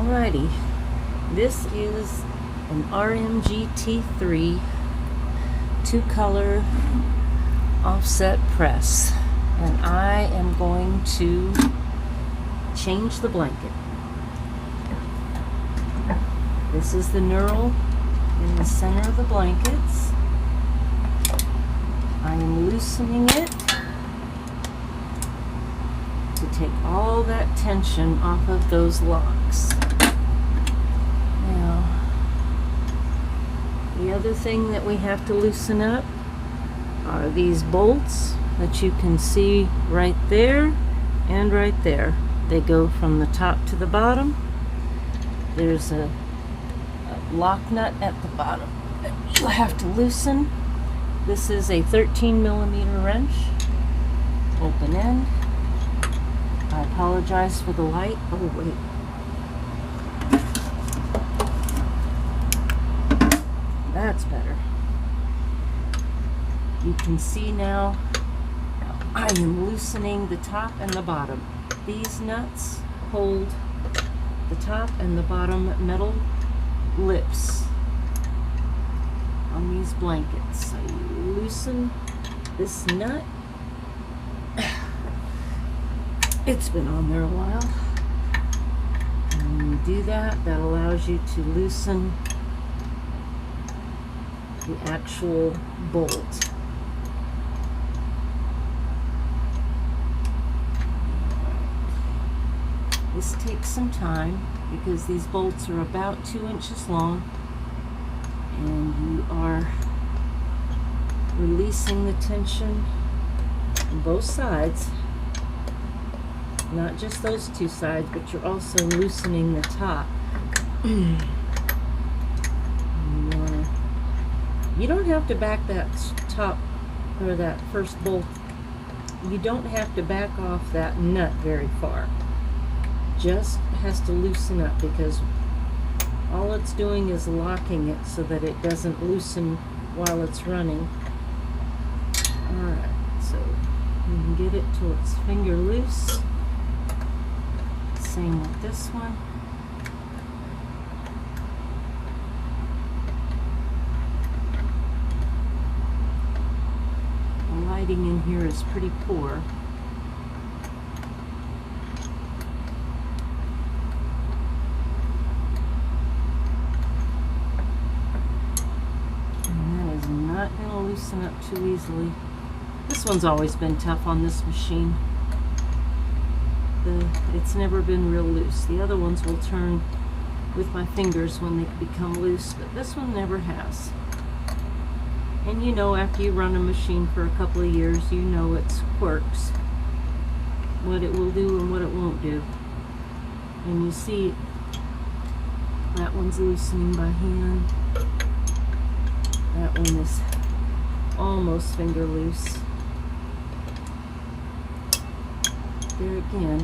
Alrighty, this is an RMGT3 two-color offset press, and I am going to change the blanket. This is the knurl in the center of the blankets. I am loosening it to take all that tension off of those locks. Now, the other thing that we have to loosen up are these bolts that you can see right there and right there. They go from the top to the bottom. There's a lock nut at the bottom that you'll have to loosen. This is a 13mm wrench, open end. I apologize for the light. Oh, wait. That's better. You can see now I am loosening the top and the bottom. These nuts hold the top and the bottom metal lips on these blankets. So you loosen this nut. It's been on there a while. And when you do that, that allows you to loosen the actual bolt. This takes some time because these bolts are about 2 inches long, and you are releasing the tension on both sides. Not just those two sides, but you're also loosening the top. You don't have to back that top, or that first bolt, you don't have to back off that nut very far. Just has to loosen up, because all it's doing is locking it so that it doesn't loosen while it's running. Alright, so you can get it till it's finger loose. Same with this one. The lighting in here is pretty poor. And that is not going to loosen up too easily. This one's always been tough on this machine. It's never been real loose. The other ones will turn with my fingers when they become loose, but this one never has. And you know, after you run a machine for a couple of years, you know its quirks, what it will do and what it won't do. And you see that one's loosening by hand. That one is almost finger loose. There again,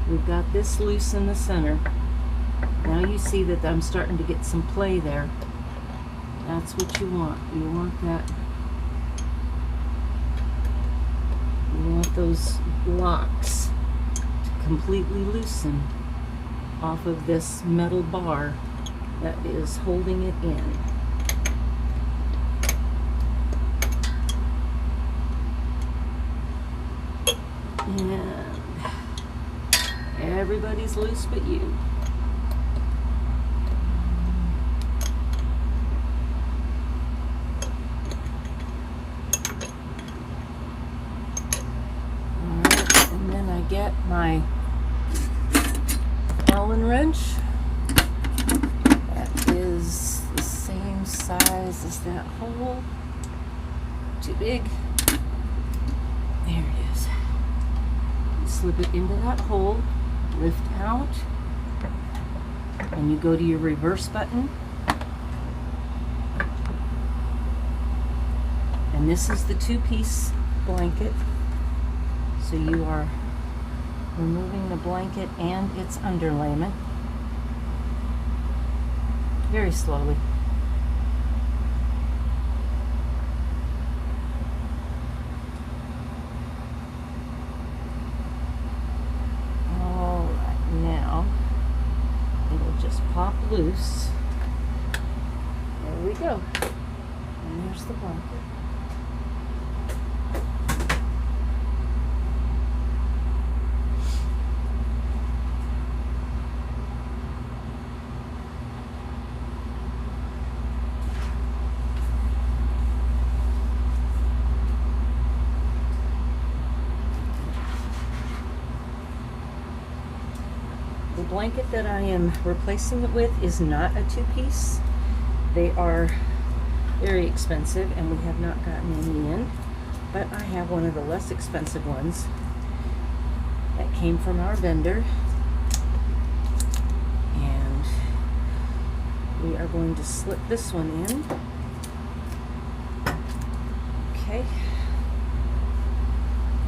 we've got this loose in the center. Now you see that I'm starting to get some play there. That's what you want. You want that. You want those locks to completely loosen off of this metal bar that is holding it in. And everybody's loose but you. Alright, and then I get my Allen wrench. That is the same size as that hole. Too big. There it is. Slip it into that hole, lift out, and you go to your reverse button. And this is the two-piece blanket. So you are removing the blanket and its underlayment very slowly. Now pop loose. There we go. And there's the blanket. The blanket that I am replacing it with is not a two-piece. They are very expensive and we have not gotten any in, but I have one of the less expensive ones that came from our vendor, and we are going to slip this one in. Okay,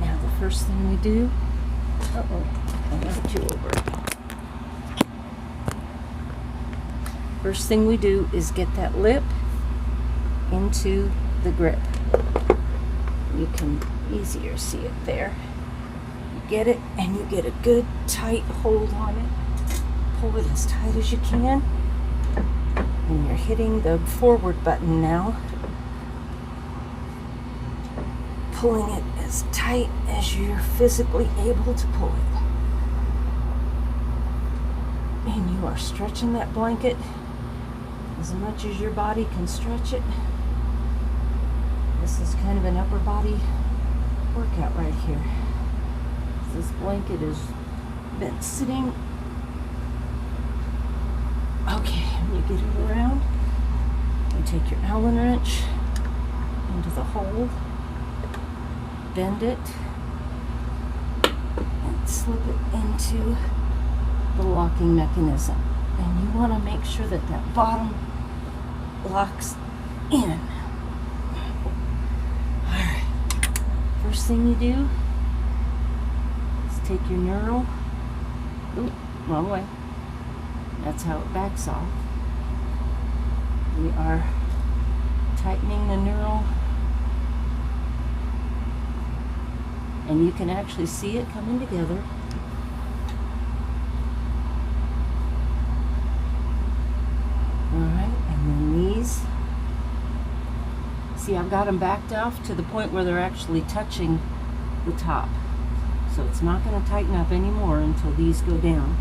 now the first thing we do, I knocked you over. First thing we do is get that lip into the grip. You can easier see it there. You get it and you get a good tight hold on it. Pull it as tight as you can. And you're hitting the forward button now. Pulling it as tight as you're physically able to pull it. And you are stretching that blanket as much as your body can stretch it. This is kind of an upper body workout right here. This blanket has been sitting. Okay, you get it around. You take your Allen wrench into the hole, bend it, and slip it into the locking mechanism. And you want to make sure that that bottom locks in. Alright, first thing you do is take your knurl. Oop, wrong way. That's how it backs off. We are tightening the knurl, and you can actually see it coming together. Alright, and then these, see, I've got them backed off to the point where they're actually touching the top. So it's not going to tighten up anymore until these go down.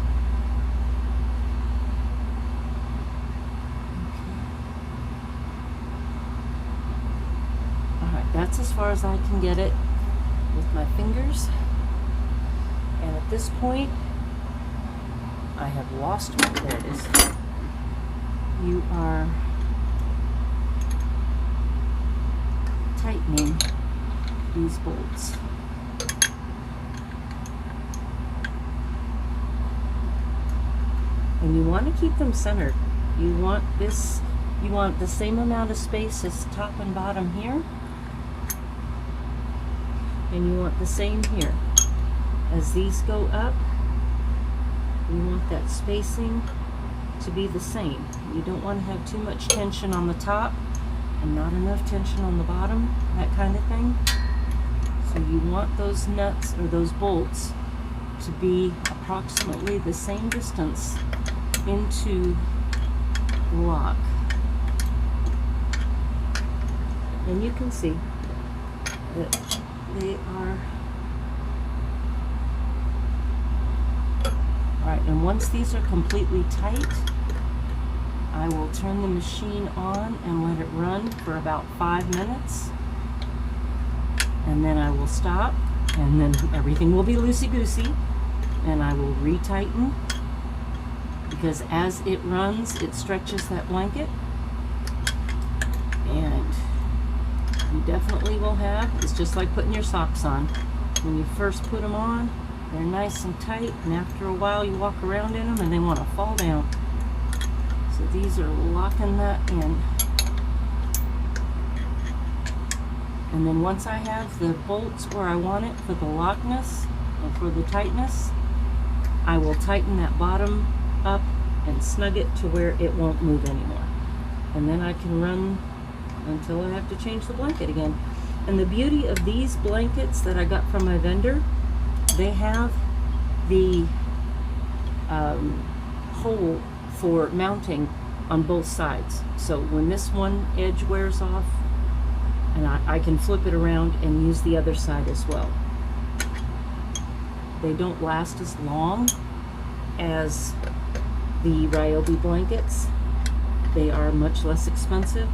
Okay. Alright, that's as far as I can get it with my fingers. And at this point, I have lost my, there it is. You are tightening these bolts. And you want to keep them centered. You want this, you want the same amount of space as top and bottom here. And you want the same here. As these go up, you want that spacing to be the same. You don't want to have too much tension on the top and not enough tension on the bottom, that kind of thing. So you want those nuts or those bolts to be approximately the same distance into the lock. And you can see that they are. Alright, and once these are completely tight, I will turn the machine on and let it run for about 5 minutes. And then I will stop, and then everything will be loosey-goosey, and I will retighten, because as it runs, it stretches that blanket. And you definitely will have, it's just like putting your socks on. When you first put them on, they're nice and tight, and after a while you walk around in them and they want to fall down. So these are locking that in. And then once I have the bolts where I want it for the lockness or for the tightness, I will tighten that bottom up and snug it to where it won't move anymore. And then I can run until I have to change the blanket again. And the beauty of these blankets that I got from my vendor, they have the hole for mounting on both sides. So when this one edge wears off, and I can flip it around and use the other side as well. They don't last as long as the Ryobi blankets. They are much less expensive,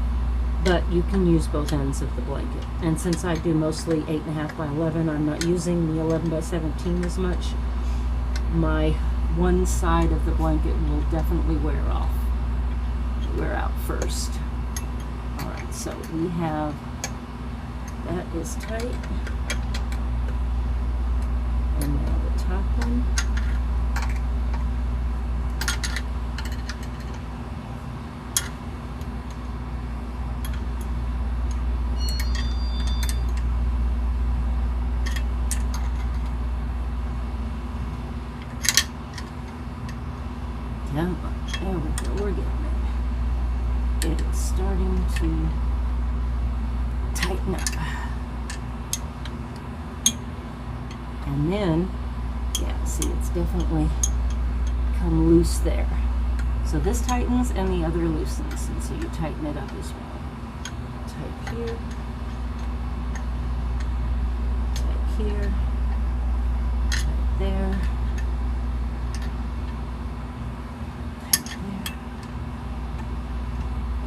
but you can use both ends of the blanket. And since I do mostly 8.5 by 11, I'm not using the 11 by 17 as much. My one side of the blanket will definitely wear out first. All right, so we have, that is tight. And now the top one. Yeah, there we go, we're getting it. It is starting to tighten up. And then, yeah, see, it's definitely come loose there. So this tightens and the other loosens, and so you tighten it up as well. Tight here. Tight here. Tight there.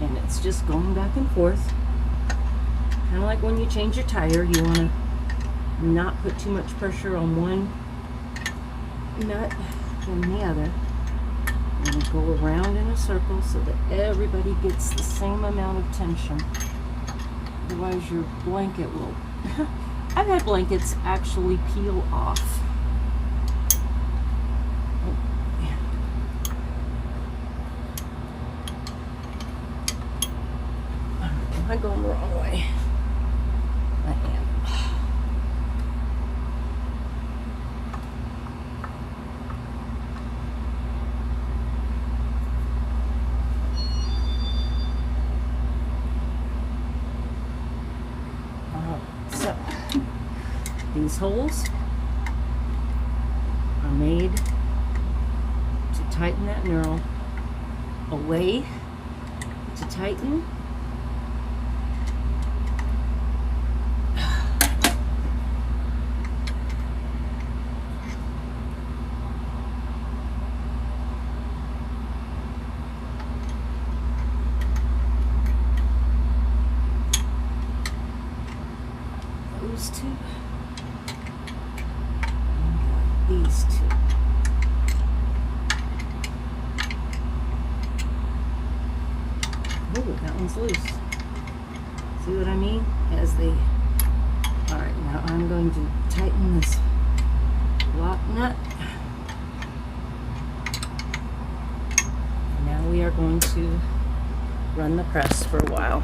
And it's just going back and forth. Kind of like when you change your tire, you want to not put too much pressure on one nut than the other. And go around in a circle so that everybody gets the same amount of tension. Otherwise your blanket will... I've had blankets actually peel off. Am I going the wrong way? I am. So, these holes are made to tighten that knurl. A way to tighten those two, and these two. Oh, that one's loose. See what I mean? As they... Alright, now I'm going to tighten this lock nut. And now we are going to run the press for a while.